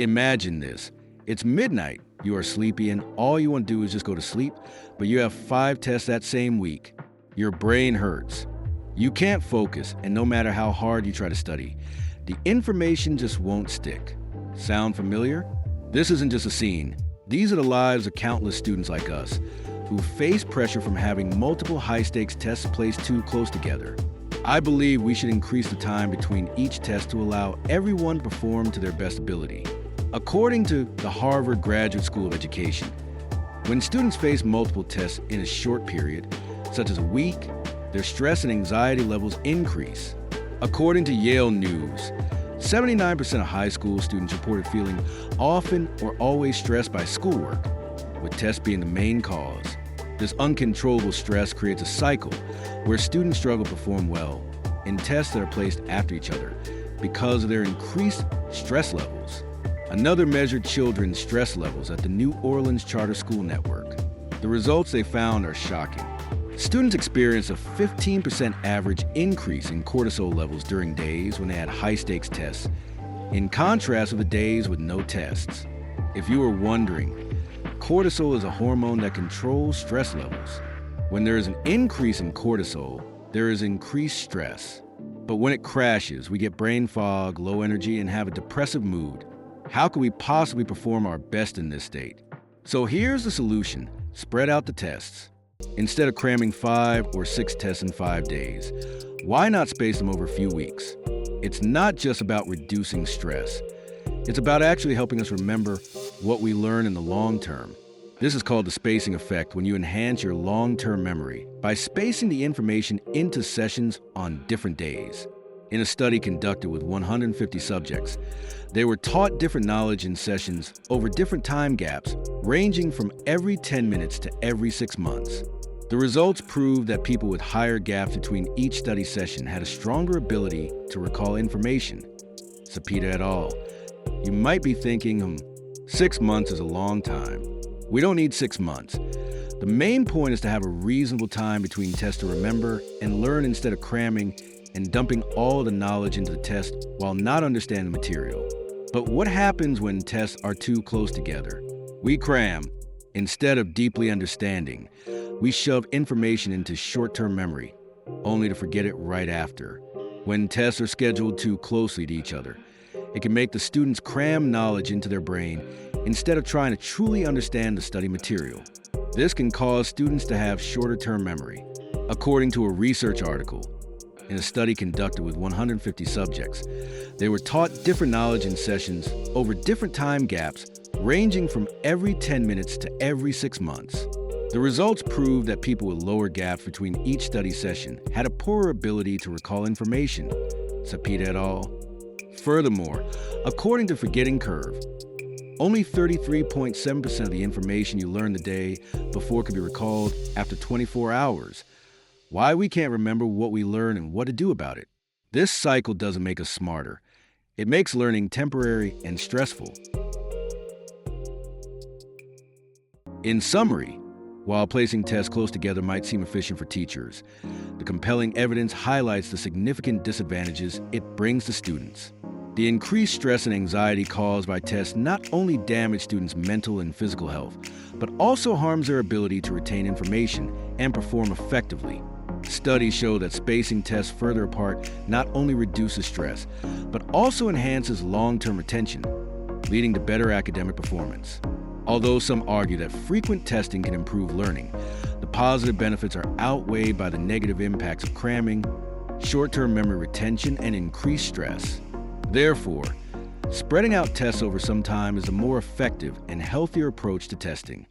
Imagine this. It's midnight, you are sleepy, and all you want to do is just go to sleep, but you have 5 tests that same week. Your brain hurts. You can't focus, and no matter how hard you try to study, the information just won't stick. Sound familiar? This isn't just a scene. These are the lives of countless students like us who face pressure from having multiple high-stakes tests placed too close together. I believe we should increase the time between each test to allow everyone to perform to their best ability. According to the Harvard Graduate School of Education, when students face multiple tests in a short period, such as a week, their stress and anxiety levels increase. According to Yale News, 79% of high school students reported feeling often or always stressed by schoolwork, with tests being the main cause. This uncontrollable stress creates a cycle where students struggle to perform well in tests that are placed after each other because of their increased stress levels. Another measured children's stress levels at the New Orleans Charter School Network. The results they found are shocking. Students experienced a 15% average increase in cortisol levels during days when they had high-stakes tests, in contrast with the days with no tests. If you were wondering, cortisol is a hormone that controls stress levels. When there is an increase in cortisol, there is increased stress. But when it crashes, we get brain fog, low energy, and have a depressive mood. How could we possibly perform our best in this state? So here's the solution. Spread out the tests. Instead of cramming 5 or 6 tests in 5 days, why not space them over a few weeks? It's not just about reducing stress. It's about actually helping us remember what we learn in the long term. This is called the spacing effect when you enhance your long-term memory by spacing the information into sessions on different days. In a study conducted with 150 subjects, they were taught different knowledge in sessions over different time gaps, ranging from every 10 minutes to every 6 months. The results proved that people with higher gaps between each study session had a stronger ability to recall information. Cepeda et al. You might be thinking, 6 months is a long time. We don't need 6 months. The main point is to have a reasonable time between tests to remember and learn instead of cramming and dumping all the knowledge into the test while not understanding the material. But what happens when tests are too close together? We cram. Instead of deeply understanding, we shove information into short-term memory, only to forget it right after. When tests are scheduled too closely to each other, it can make the students cram knowledge into their brain instead of trying to truly understand the study material. This can cause students to have shorter-term memory. According to a research article, in a study conducted with 150 subjects, they were taught different knowledge in sessions over different time gaps, ranging from every 10 minutes to every 6 months. The results proved that people with lower gaps between each study session had a poorer ability to recall information. Cepeda et al. Furthermore, according to Forgetting Curve, only 33.7% of the information you learned the day before could be recalled after 24 hours. Why we can't remember what we learn and what to do about it. This cycle doesn't make us smarter. It makes learning temporary and stressful. In summary, while placing tests close together might seem efficient for teachers, the compelling evidence highlights the significant disadvantages it brings to students. The increased stress and anxiety caused by tests not only damage students' mental and physical health, but also harms their ability to retain information and perform effectively. Studies show that spacing tests further apart not only reduces stress, but also enhances long-term retention, leading to better academic performance. Although some argue that frequent testing can improve learning, the positive benefits are outweighed by the negative impacts of cramming, short-term memory retention, and increased stress. Therefore, spreading out tests over some time is a more effective and healthier approach to testing.